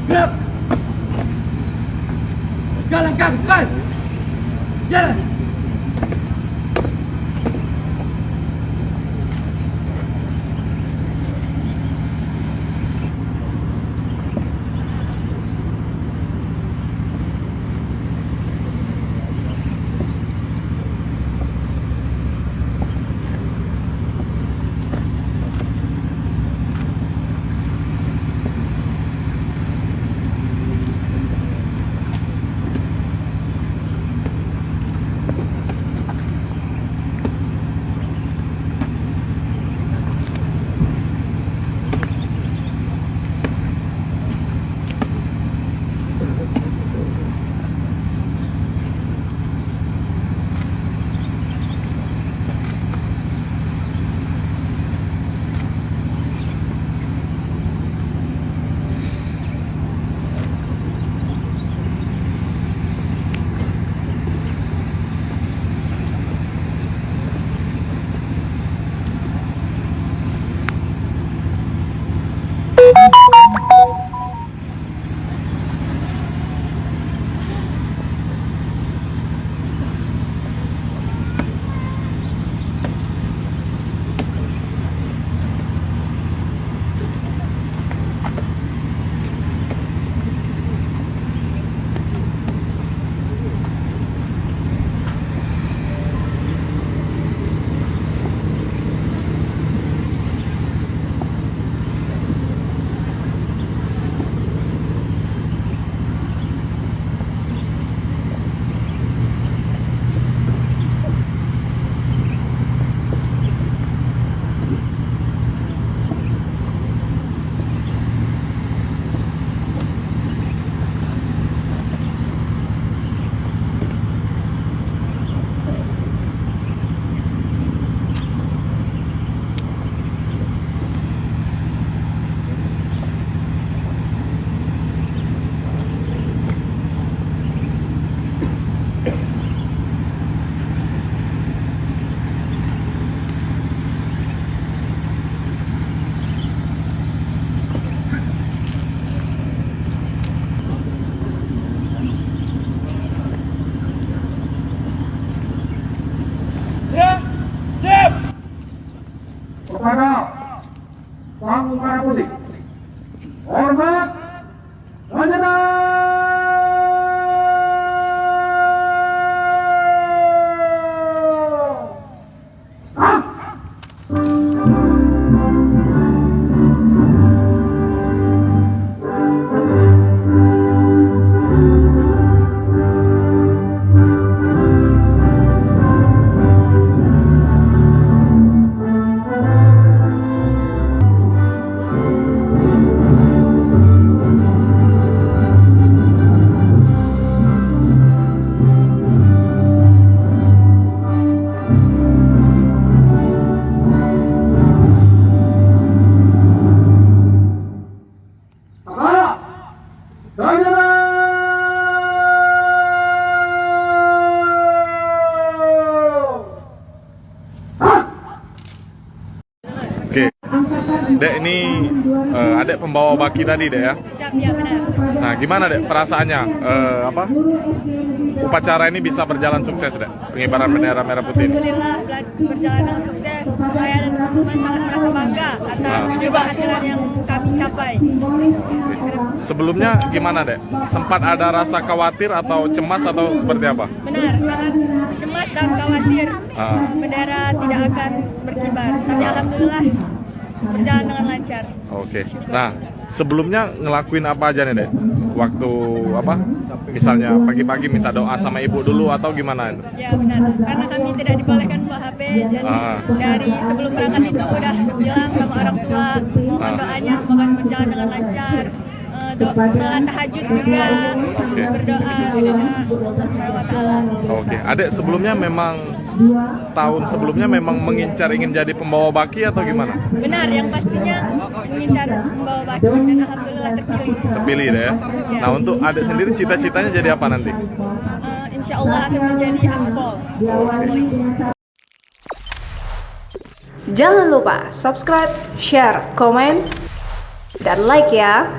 Gerak! Jalan kaki! Jalan! Kepada Panglima Putih, hormat sejenak. Oke, Dek, ini adek pembawa baki tadi, Dek ya? Ya, benar. Nah, gimana Dek perasaannya? Upacara ini bisa berjalan sukses, Dek? Pengibaran bendera merah putih ini? Alhamdulillah berjalan dengan sukses. Saya dan teman-teman sangat merasa bangga atas keberhasilan yang kami capai. Sebelumnya gimana, Dek? Sempat ada rasa khawatir atau cemas atau seperti apa? Benar, sangat cemas dan khawatir bendera tidak akan berkibar. Tapi alhamdulillah berjalan dengan lancar. Oke. Nah, Sebelumnya ngelakuin apa aja nih Dek? Waktu apa? Misalnya pagi-pagi minta doa sama ibu dulu atau gimana? Ya benar, karena kami tidak dibolehkan bawa HP, jadi dari sebelum berangkat itu udah bilang sama orang tua, mohon doanya semoga berjalan dengan lancar. Salat tahajud juga, berdoa kepada Allah Subhanahu wa Ta'ala. Oke, Adek sebelumnya memang tahun sebelumnya memang mengincar ingin jadi pembawa baki atau gimana? Benar, yang pastinya mengincar membawa baki dan alhamdulillah terpilih. Terpilih deh ya. Nah untuk Adek sendiri cita-citanya jadi apa nanti? Insya Allah akan menjadi akpol. Jangan lupa subscribe, share, komen, dan like ya.